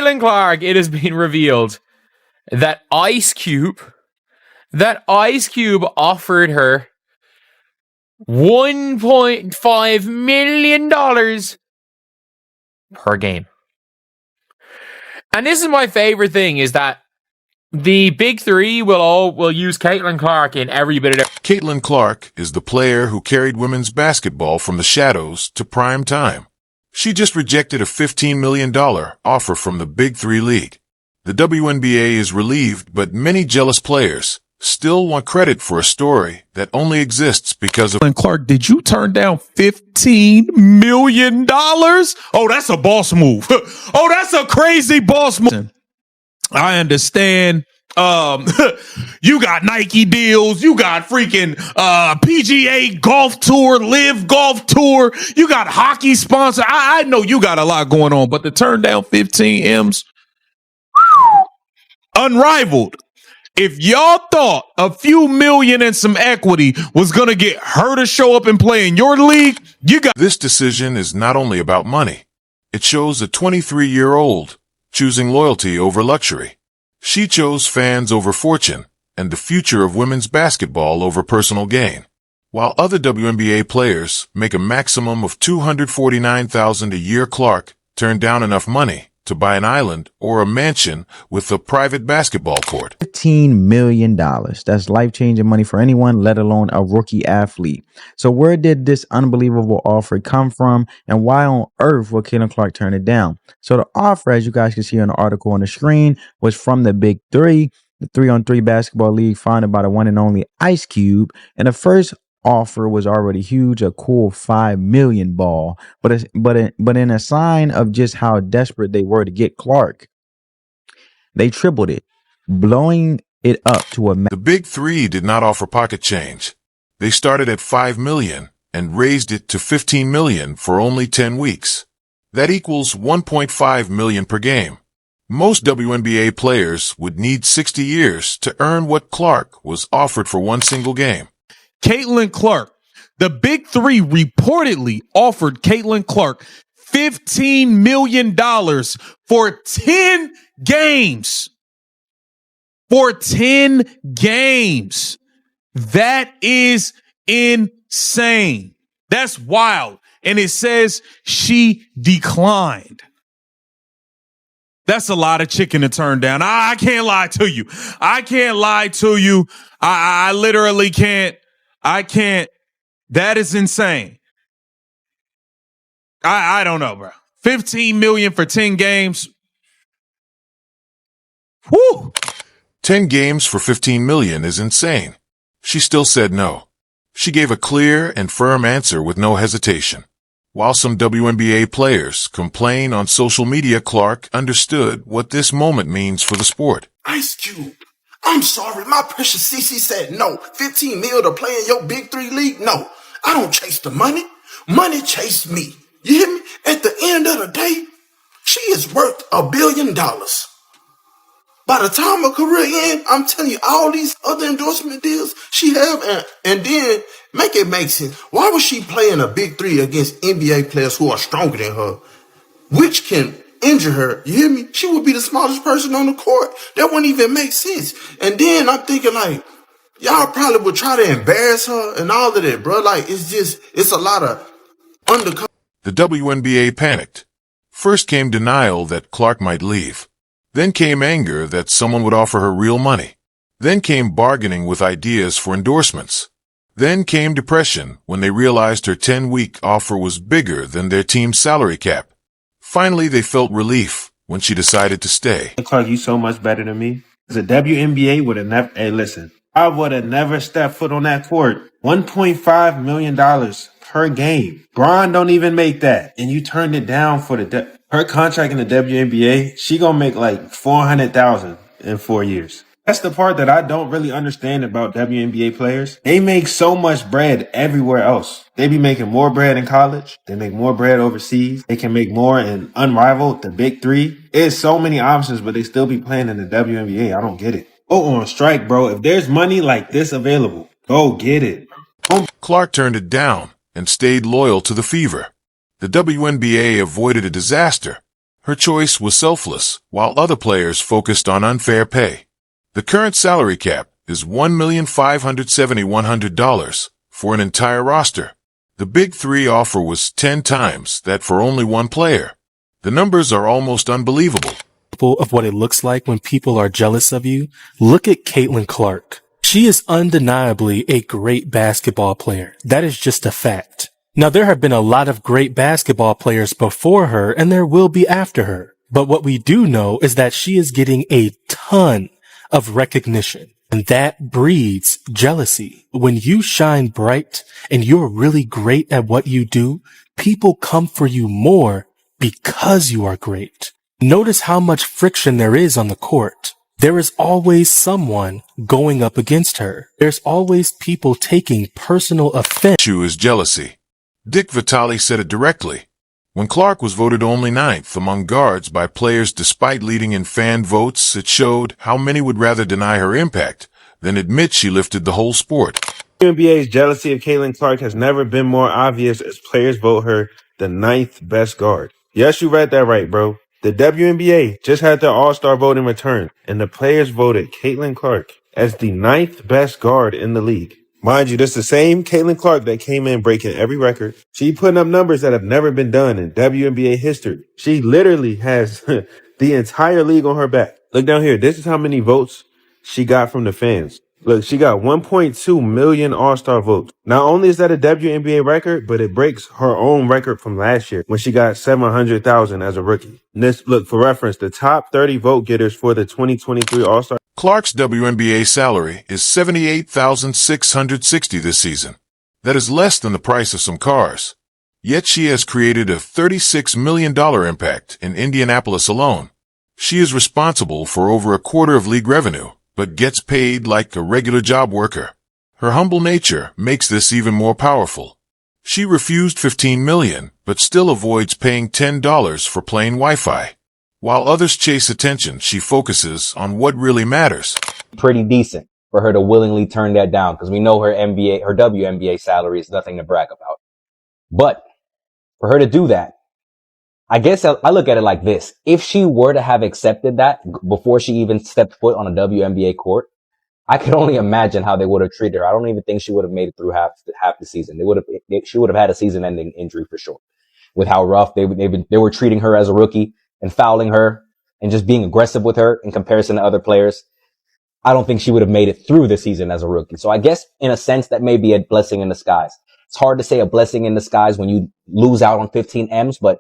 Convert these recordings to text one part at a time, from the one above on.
Caitlin Clark, it has been revealed that Ice Cube offered her $1.5 million per game. And this is my favorite thing, is that the Big 3 will use Caitlin Clark in every bit of their... Caitlin Clark is the player who carried women's basketball from the shadows to prime time. She just rejected a $15 million offer from the Big 3 league. The WNBA is relieved, but many jealous players still want credit for a story that only exists because of... And Clark, did you turn down $15 million? Oh, that's a boss move. Oh, that's a crazy boss move. I understand. You got Nike deals. You got freaking PGA Golf Tour, Live Golf Tour. You got hockey sponsor. I know you got a lot going on, but to turn down 15 M's, unrivaled. If y'all thought a few million and some equity was going to get her to show up and play in your league, you got... This decision is not only about money. It shows a 23-year-old choosing loyalty over luxury. She chose fans over fortune and the future of women's basketball over personal gain. While other WNBA players make a maximum of $249,000 a year, Clark turned down enough money to buy an island or a mansion with a private basketball court. $15 million. That's life-changing money for anyone, let alone a rookie athlete. So where did this unbelievable offer come from, and why on earth would Caitlin Clark turn it down? So the offer, as you guys can see on the article on the screen, was from the Big 3, the 3-on-3 basketball league founded by the one and only Ice Cube. And the first offer was already huge, a cool $5 million ball, but in a sign of just how desperate they were to get Clark, they tripled it, blowing it up to a... The Big 3 did not offer pocket change. They started at $5 million and raised it to $15 million for only 10 weeks. That equals $1.5 million per game. Most WNBA players would need 60 years to earn what Clark was offered for one single game. Caitlin Clark, the Big 3 reportedly offered Caitlin Clark $15 million for 10 games. For 10 games. That is insane. That's wild. And it says she declined. That's a lot of chicken to turn down. I can't lie to you. I can't lie to you. I literally can't. I can't. That is insane. I don't know, bro. $15 million for 10 games. Woo! 10 games for $15 million is insane. She still said no. She gave a clear and firm answer with no hesitation. While some WNBA players complain on social media, Clark understood what this moment means for the sport. Ice Cube, I'm sorry, my precious CC said no. 15 mil to play in your Big 3 league? No, I don't chase the money. Money chased me. You hear me? At the end of the day, she is worth $1 billion. By the time her career ends, I'm telling you, all these other endorsement deals she have, and then make it make sense. Why was she playing a Big 3 against NBA players who are stronger than her, which can injure her? You hear me? She would be the smallest person on the court. That wouldn't even make sense. And then I'm thinking, like, y'all probably would try to embarrass her and all of that, bro. Like, it's a lot of undercover. The WNBA panicked. First came denial that Clark might leave. Then came anger that someone would offer her real money. Then came bargaining with ideas for endorsements. Then came depression when they realized her 10-week offer was bigger than their team's salary cap. Finally, they felt relief when she decided to stay. Clark, you so much better than me. The WNBA would have never... Hey, listen. I would have never stepped foot on that court. $1.5 million per game. Bron don't even make that. And you turned it down for her contract in the WNBA. She gonna make like $400,000 in 4 years. That's the part that I don't really understand about WNBA players. They make so much bread everywhere else. They be making more bread in college. They make more bread overseas. They can make more in Unrivaled, the Big 3. There's so many options, but they still be playing in the WNBA. I don't get it. Oh, on strike, bro. If there's money like this available, go get it. Clark turned it down and stayed loyal to the Fever. The WNBA avoided a disaster. Her choice was selfless, while other players focused on unfair pay. The current salary cap is $1,570,100 for an entire roster. The Big 3 offer was 10 times that for only one player. The numbers are almost unbelievable. Of what it looks like when people are jealous of you, look at Caitlin Clark. She is undeniably a great basketball player. That is just a fact. Now, there have been a lot of great basketball players before her, and there will be after her. But what we do know is that she is getting a ton of recognition, and that breeds jealousy. When you shine bright and you're really great at what you do, people come for you more because you are great. Notice how much friction there is on the court. There is always someone going up against her. There's always people taking personal offense. Issue is jealousy. Dick Vitale said it directly. When Clark was voted only 9th among guards by players despite leading in fan votes, it showed how many would rather deny her impact than admit she lifted the whole sport. WNBA's jealousy of Caitlin Clark has never been more obvious as players vote her the 9th best guard. Yes, you read that right, bro. The WNBA just had their All-Star voting return, and the players voted Caitlin Clark as the 9th best guard in the league. Mind you, this is the same Caitlin Clark that came in breaking every record. She putting up numbers that have never been done in WNBA history. She literally has the entire league on her back. Look down here. This is how many votes she got from the fans. Look, she got 1.2 million All-Star votes. Not only is that a WNBA record, but it breaks her own record from last year when she got 700,000 as a rookie. And this, look, for reference, the top 30 vote getters for the 2023 All-Star. Clark's WNBA salary is $78,660 this season. That is less than the price of some cars. Yet she has created a $36 million impact in Indianapolis alone. She is responsible for over a quarter of league revenue, but gets paid like a regular job worker. Her humble nature makes this even more powerful. She refused $15 million, but still avoids paying $10 for plain Wi-Fi. While others chase attention, she focuses on what really matters. Pretty decent for her to willingly turn that down, because we know her WNBA salary is nothing to brag about. But for her to do that, I guess I look at it like this. If she were to have accepted that before she even stepped foot on a WNBA court, I could only imagine how they would have treated her. I don't even think she would have made it through half the season. She would have had a season-ending injury for sure. With how rough they were treating her as a rookie and fouling her and just being aggressive with her in comparison to other players, I don't think she would have made it through the season as a rookie. So I guess in a sense that may be a blessing in disguise. It's hard to say a blessing in disguise when you lose out on 15 M's, but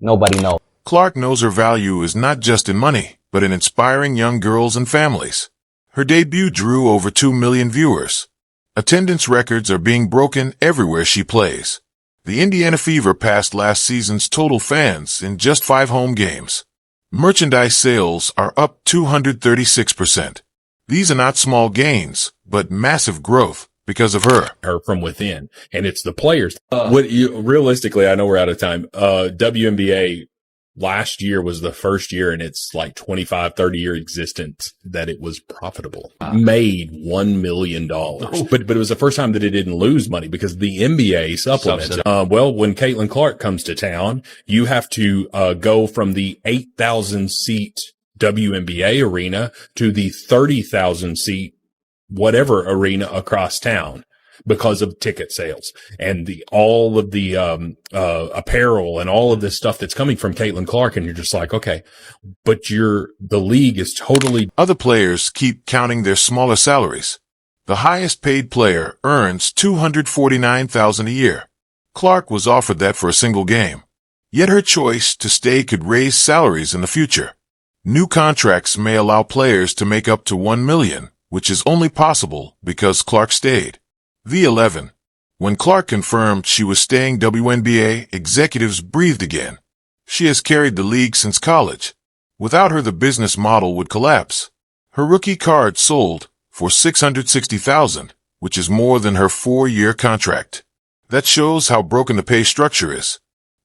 nobody knows. Clark knows her value is not just in money, but in inspiring young girls and families. Her debut drew over 2 million viewers. Attendance records are being broken everywhere she plays. The Indiana Fever passed last season's total fans in just 5 home games. Merchandise sales are up 236%. These are not small gains, but massive growth because of her. Her from within, and it's the players. Realistically, I know we're out of time. WNBA last year was the first year in its like 25, 30-year existence that it was profitable. Made $1 million. But it was the first time that it didn't lose money because the NBA supplements. Well, when Caitlin Clark comes to town, you have to go from the 8,000 seat WNBA arena to the 30,000 seat whatever arena across town because of ticket sales and all of the apparel and all of this stuff that's coming from Caitlin Clark. And you're just like, okay, but the league is totally. Other players keep counting their smaller salaries. The highest paid player earns $249,000 a year. Clark was offered that for a single game. Yet her choice to stay could raise salaries in the future. New contracts may allow players to make up to $1 million, which is only possible because Clark stayed. V11. When Clark confirmed she was staying WNBA, executives breathed again. She has carried the league since college. Without her, the business model would collapse. Her rookie card sold for $660,000, which is more than her 4-year contract. That shows how broken the pay structure is.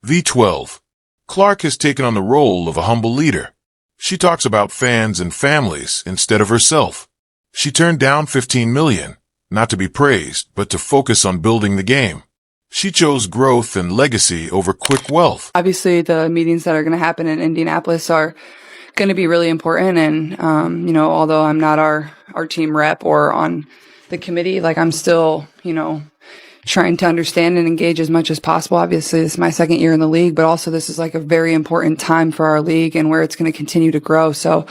V12. Clark has taken on the role of a humble leader. She talks about fans and families instead of herself. She turned down $15 million. Not to be praised, but to focus on building the game. She chose growth and legacy over quick wealth. Obviously, the meetings that are going to happen in Indianapolis are going to be really important. And, although I'm not our team rep or on the committee, like I'm still, trying to understand and engage as much as possible. Obviously, this is my second year in the league, but also this is like a very important time for our league and where it's going to continue to grow. So,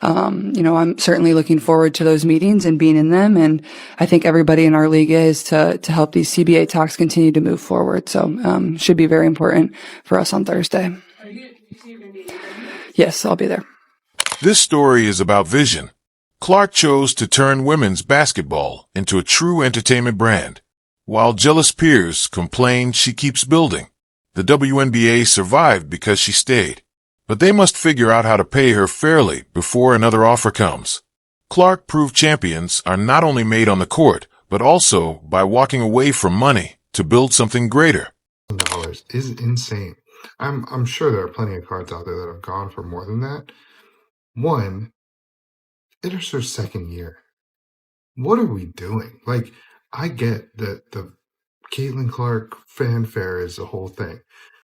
I'm certainly looking forward to those meetings and being in them. And I think everybody in our league is to help these CBA talks continue to move forward. So, should be very important for us on Thursday. Yes, I'll be there. This story is about vision. Clark chose to turn women's basketball into a true entertainment brand. While jealous peers complain she keeps building, the WNBA survived because she stayed. But they must figure out how to pay her fairly before another offer comes. Clark proved champions are not only made on the court, but also by walking away from money to build something greater. $1 is insane. I'm sure there are plenty of cards out there that have gone for more than that. One, it is her second year. What are we doing? Like, I get that the Caitlin Clark fanfare is the whole thing.